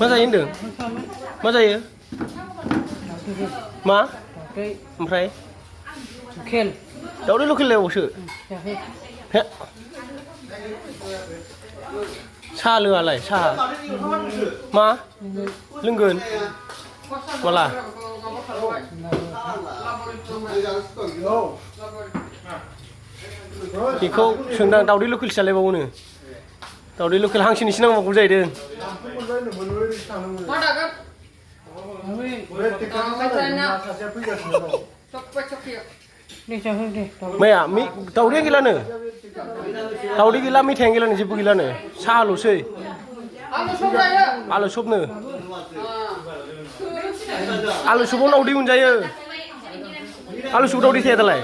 मा जायो होनदों मा जायो मा ओमफ्राय खेल दाउदै लकेल लायबावसो हे साहा लोङालाय साहा मा लोंगोन माला बेखौ सोंदां दाउदै लकेलसो जालायबावोनो दाउदै लकेल हांसोनिसो नांबावगौ जाहैदों माया दाउदैया गैलानो दाउदै गैला मेथायानो गैलानो जेबो गैलानो साहाल'सै आलु सबनो आलु सबाव दाउदै मोनजायो आलु सबाव दाउदै थाया दालाय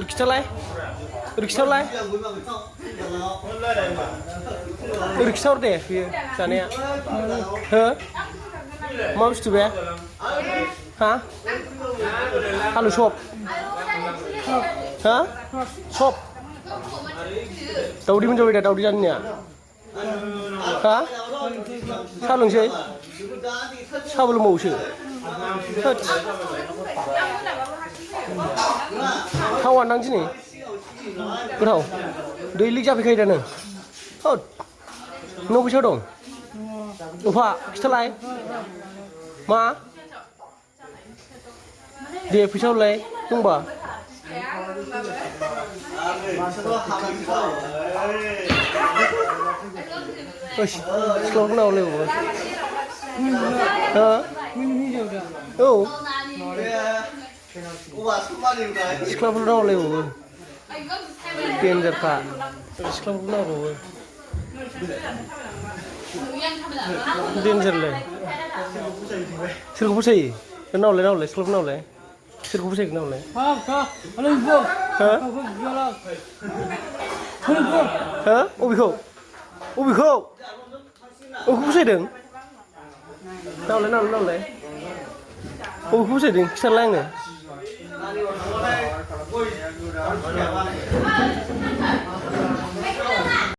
खिथालाय खिथालाय खिथाहर दे बेयो जानाया हो मा बुस्थु बे हा आलु सब हा सब दाउदै मोनजाबाय दा दाउदै जानाया हा साहा लोंसै साहाबो लोंबावोसो थावा नां दिनै गोथाव दैलिक जाफैखायो दा नों होद न' फैसा दं अफा खिथालाय मा दे फैसा हरलाय दंबा सिख्लाफोर नावलायबावो औ सिख्लाफोर नावलायबावो देन्जारखा सिख्लाफोर नावबावो देन्जारलाय सोरखौ फोसायो नावलाय सिख्लाफोर नावलाय सोरखौ फोसायगोन नावलाय अबेखौ अबेखौ फोसायदों नावलाय अबेखौ फोसायदों खिथालाय आंनो